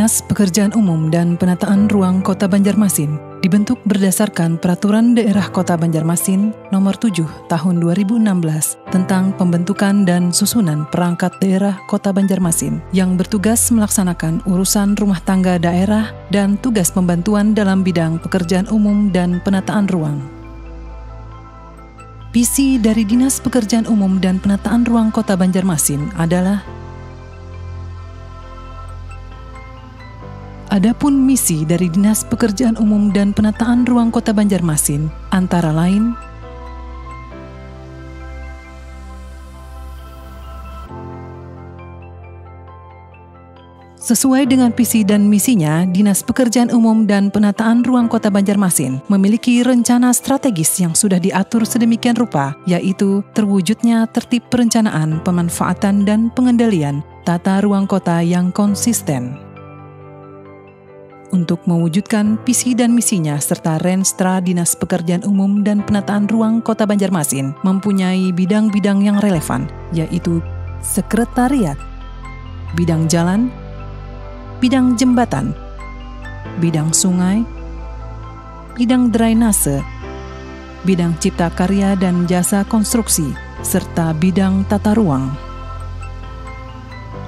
Dinas Pekerjaan Umum dan Penataan Ruang Kota Banjarmasin dibentuk berdasarkan Peraturan Daerah Kota Banjarmasin Nomor 7 Tahun 2016 tentang pembentukan dan susunan perangkat daerah Kota Banjarmasin yang bertugas melaksanakan urusan rumah tangga daerah dan tugas pembantuan dalam bidang pekerjaan umum dan penataan ruang. Visi dari Dinas Pekerjaan Umum dan Penataan Ruang Kota Banjarmasin adalah: adapun misi dari Dinas Pekerjaan Umum dan Penataan Ruang Kota Banjarmasin antara lain: sesuai dengan visi dan misinya, Dinas Pekerjaan Umum dan Penataan Ruang Kota Banjarmasin memiliki rencana strategis yang sudah diatur sedemikian rupa, yaitu terwujudnya tertib perencanaan, pemanfaatan, dan pengendalian tata ruang kota yang konsisten. Untuk mewujudkan visi dan misinya serta Renstra Dinas Pekerjaan Umum dan Penataan Ruang Kota Banjarmasin mempunyai bidang-bidang yang relevan, yaitu sekretariat, bidang jalan, bidang jembatan, bidang sungai, bidang drainase, bidang cipta karya dan jasa konstruksi, serta bidang tata ruang.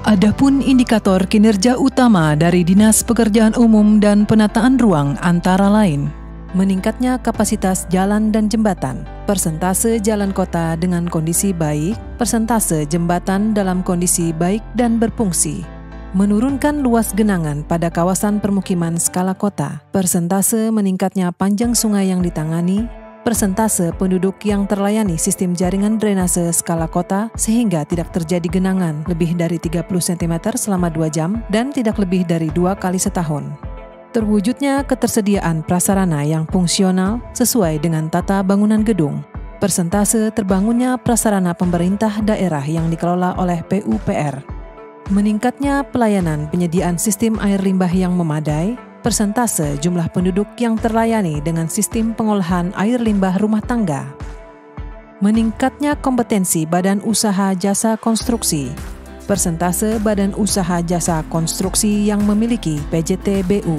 Adapun indikator kinerja utama dari Dinas Pekerjaan Umum dan Penataan Ruang antara lain: meningkatnya kapasitas jalan dan jembatan, persentase jalan kota dengan kondisi baik, persentase jembatan dalam kondisi baik dan berfungsi, menurunkan luas genangan pada kawasan permukiman skala kota, persentase meningkatnya panjang sungai yang ditangani, persentase penduduk yang terlayani sistem jaringan drainase skala kota sehingga tidak terjadi genangan lebih dari 30 cm selama 2 jam dan tidak lebih dari 2 kali setahun. Terwujudnya ketersediaan prasarana yang fungsional sesuai dengan tata bangunan gedung, persentase terbangunnya prasarana pemerintah daerah yang dikelola oleh PUPR, meningkatnya pelayanan penyediaan sistem air limbah yang memadai, persentase jumlah penduduk yang terlayani dengan sistem pengolahan air limbah rumah tangga, meningkatnya kompetensi badan usaha jasa konstruksi, persentase badan usaha jasa konstruksi yang memiliki PJT-BU,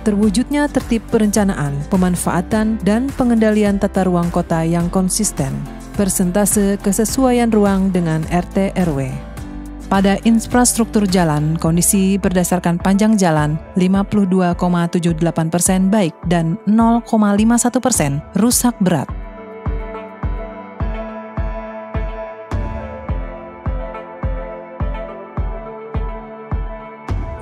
terwujudnya tertib perencanaan, pemanfaatan, dan pengendalian tata ruang kota yang konsisten, persentase kesesuaian ruang dengan RT/RW. Pada infrastruktur jalan, kondisi berdasarkan panjang jalan 52,78% baik dan 0,51% rusak berat.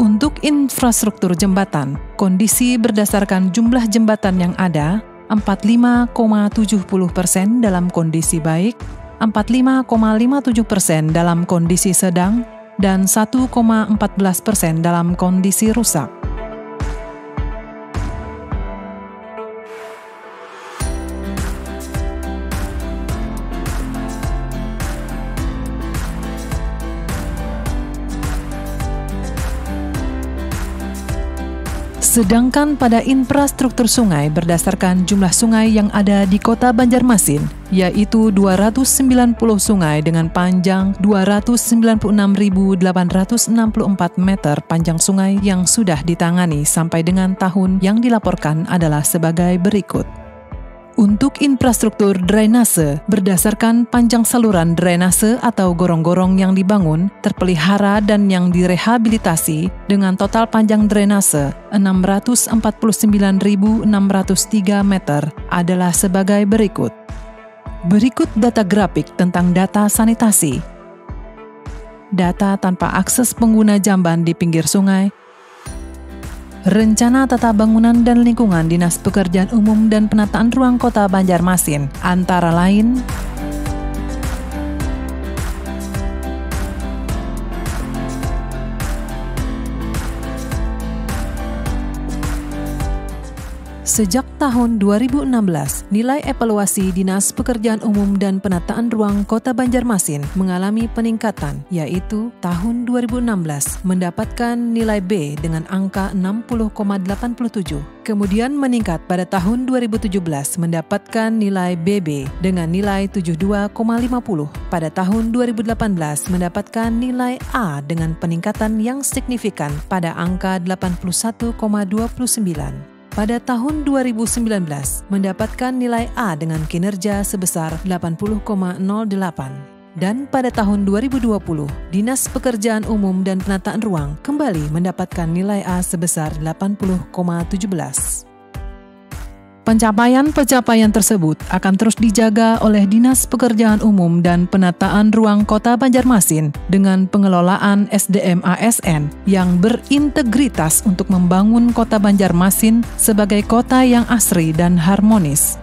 Untuk infrastruktur jembatan, kondisi berdasarkan jumlah jembatan yang ada 45,70% dalam kondisi baik, 45,57% dalam kondisi sedang, dan 1,14% dalam kondisi rusak. Sedangkan pada infrastruktur sungai berdasarkan jumlah sungai yang ada di Kota Banjarmasin, yaitu 290 sungai dengan panjang 296.864 meter panjang sungai yang sudah ditangani sampai dengan tahun yang dilaporkan adalah sebagai berikut. Untuk infrastruktur drainase, berdasarkan panjang saluran drainase atau gorong-gorong yang dibangun, terpelihara dan yang direhabilitasi dengan total panjang drainase 649.603 meter adalah sebagai berikut. Berikut data grafik tentang data sanitasi. Data tanpa akses pengguna jamban di pinggir sungai, Rencana Tata Bangunan dan Lingkungan Dinas Pekerjaan Umum dan Penataan Ruang Kota Banjarmasin, antara lain: Sejak tahun 2016, nilai evaluasi Dinas Pekerjaan Umum dan Penataan Ruang Kota Banjarmasin mengalami peningkatan, yaitu tahun 2016 mendapatkan nilai B dengan angka 60,87. Kemudian meningkat pada tahun 2017 mendapatkan nilai BB dengan nilai 72,50. Pada tahun 2018 mendapatkan nilai A dengan peningkatan yang signifikan pada angka 81,29. Pada tahun 2019 mendapatkan nilai A dengan kinerja sebesar 80,08. Dan pada tahun 2020, Dinas Pekerjaan Umum dan Penataan Ruang kembali mendapatkan nilai A sebesar 80,17. Pencapaian-pencapaian tersebut akan terus dijaga oleh Dinas Pekerjaan Umum dan Penataan Ruang Kota Banjarmasin dengan pengelolaan SDM ASN yang berintegritas untuk membangun Kota Banjarmasin sebagai kota yang asri dan harmonis.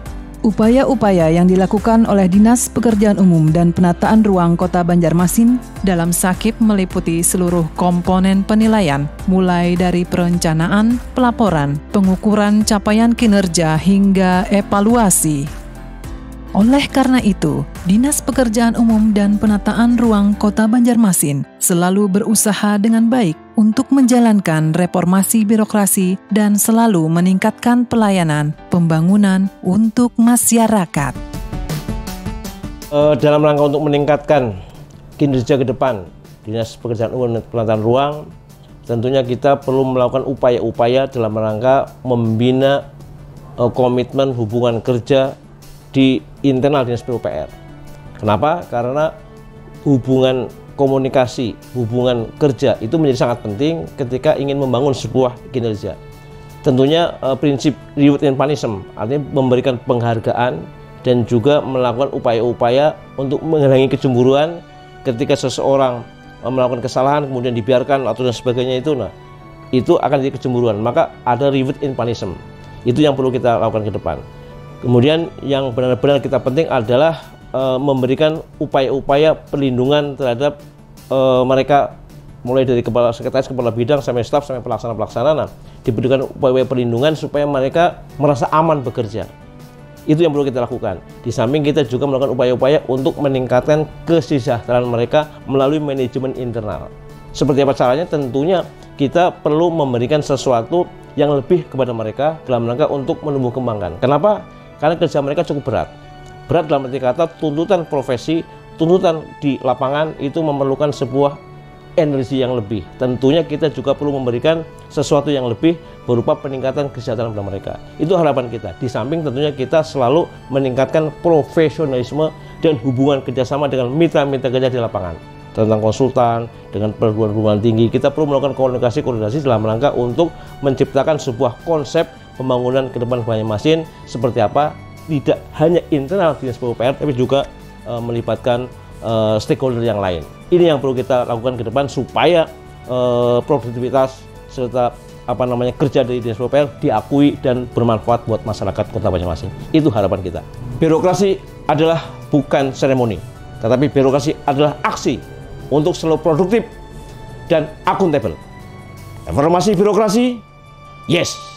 Upaya-upaya yang dilakukan oleh Dinas Pekerjaan Umum dan Penataan Ruang Kota Banjarmasin dalam Sakip meliputi seluruh komponen penilaian, mulai dari perencanaan, pelaporan, pengukuran capaian kinerja hingga evaluasi. Oleh karena itu, Dinas Pekerjaan Umum dan Penataan Ruang Kota Banjarmasin selalu berusaha dengan baik untuk menjalankan reformasi birokrasi dan selalu meningkatkan pelayanan pembangunan untuk masyarakat. Dalam rangka untuk meningkatkan kinerja ke depan Dinas Pekerjaan Umum dan Penataan Ruang, tentunya kita perlu melakukan upaya-upaya dalam rangka membina komitmen hubungan kerja di internal Dinas PUPR. Kenapa? Karena hubungan komunikasi, hubungan kerja itu menjadi sangat penting ketika ingin membangun sebuah kinerja. Tentunya prinsip reward and punishment, artinya memberikan penghargaan dan juga melakukan upaya-upaya untuk menghalangi kecemburuan ketika seseorang melakukan kesalahan kemudian dibiarkan atau dan sebagainya itu akan jadi kecemburuan. Maka ada reward and punishment. Itu yang perlu kita lakukan ke depan. Kemudian yang benar-benar kita penting adalah memberikan upaya-upaya perlindungan terhadap mereka, mulai dari kepala sekretaris, kepala bidang, sampai staf, sampai pelaksana-pelaksana. Diberikan upaya-upaya perlindungan supaya mereka merasa aman bekerja. Itu yang perlu kita lakukan. Di samping kita juga melakukan upaya-upaya untuk meningkatkan kesejahteraan mereka melalui manajemen internal. Seperti apa caranya? Tentunya kita perlu memberikan sesuatu yang lebih kepada mereka dalam rangka untuk menumbuh kembangkan. Kenapa? Karena kerja mereka cukup berat. Berat dalam arti kata tuntutan profesi, tuntutan di lapangan itu memerlukan sebuah energi yang lebih. Tentunya kita juga perlu memberikan sesuatu yang lebih berupa peningkatan kesejahteraan pada mereka. Itu harapan kita. Di samping tentunya kita selalu meningkatkan profesionalisme dan hubungan kerjasama dengan mitra-mitra kerja di lapangan. Tentang konsultan, dengan perguruan tinggi, kita perlu melakukan koordinasi dalam rangka untuk menciptakan sebuah konsep pembangunan ke depan Banjarmasin seperti apa, tidak hanya internal Dinas PUPR tapi juga melibatkan stakeholder yang lain. Ini yang perlu kita lakukan ke depan supaya produktivitas serta kerja dari Dinas PUPR diakui dan bermanfaat buat masyarakat Kota Banjarmasin. Itu harapan kita. Birokrasi adalah bukan seremoni, tetapi birokrasi adalah aksi untuk selalu produktif dan akuntabel. Reformasi birokrasi, yes.